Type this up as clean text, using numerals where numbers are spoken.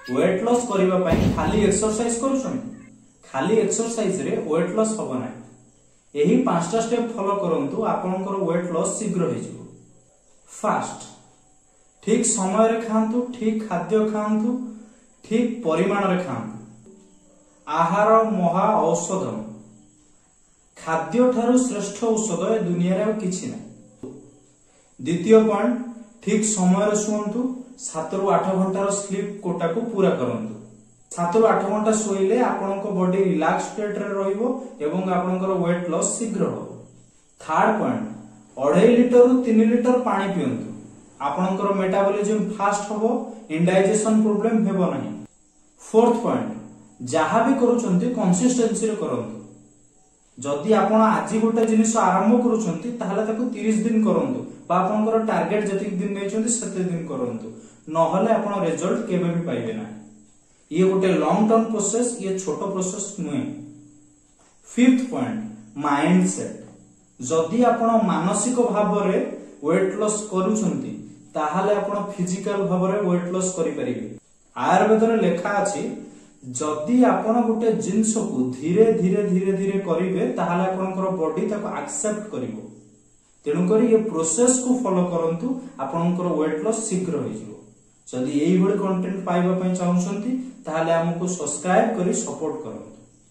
Weight loss करिबा पई खाली एक्सरसाइज करूछन, खाली एक्सरसाइज रे वेट लॉस होबो ना। एही पांचटा स्टेप फॉलो करंतु आपनकर वेट लॉस शीघ्र हो जिवो। फास्ट, ठीक समय रे खांतु, ठीक खाद्य खांतु, ठीक परिमाण रे खांतु। आहार महा औषधम, खाद्य ठारू श्रेष्ठ औषध ए दुनिया रे किछि नै। द्वितीय पॉइंट, ठीक समय रे सुंतु, 7 रु 8 घंटा स्लीप कोटा को पूरा करंतु। 7 रु 8 घंटा सोइले आपनक बॉडी रिलैक्स स्टेट रे रहिबो एवं आपनकर वेट लॉस शीघ्र हो। थर्ड पॉइंट, 2.5 लिटर रु 3 लिटर पानी पियंतु। आपनकर मेटाबॉलिज्म फास्ट होबो, इंडाइजेशन प्रॉब्लम हेबो नाही। फोर्थ पॉइंट, जहा भी करूचंती कंसिस्टेंसी रे करंतु। जदि आपण आज गोटे जिनिस आरंभ करूचंती ताहले ताको 30 दिन करंतु बा आपनकर टार्गेट जति दिन नेचंती सेते दिन करंतु, नहले आपण रिजल्ट केबे भी पाइबे ना। ये गोटे लॉन्ग टर्म प्रोसेस, ये छोटो प्रोसेस नुए। Fifth point, mindset. जदि आपण मानसिक भाव रे वेट लॉस करूचंती ताहले आपण फिजिकल भाव रे वेट लॉस करि परिबे। आयुर्वेद रे लेखा अछि जदि आपण गोटे जिंस को धीरे धीरे धीरे धीरे करिवे ताहले आपनकर बॉडी ताको एक्सेप्ट करिवो। तेनु करी ये प्रोसेस को फॉलो करंतु, आपनकर वेट लॉस शीघ्र हो जिवो। जदि एही भली कंटेंट पाइबा पई चाहुछंती ताहले हमकु सब्सक्राइब करी सपोर्ट करंतु।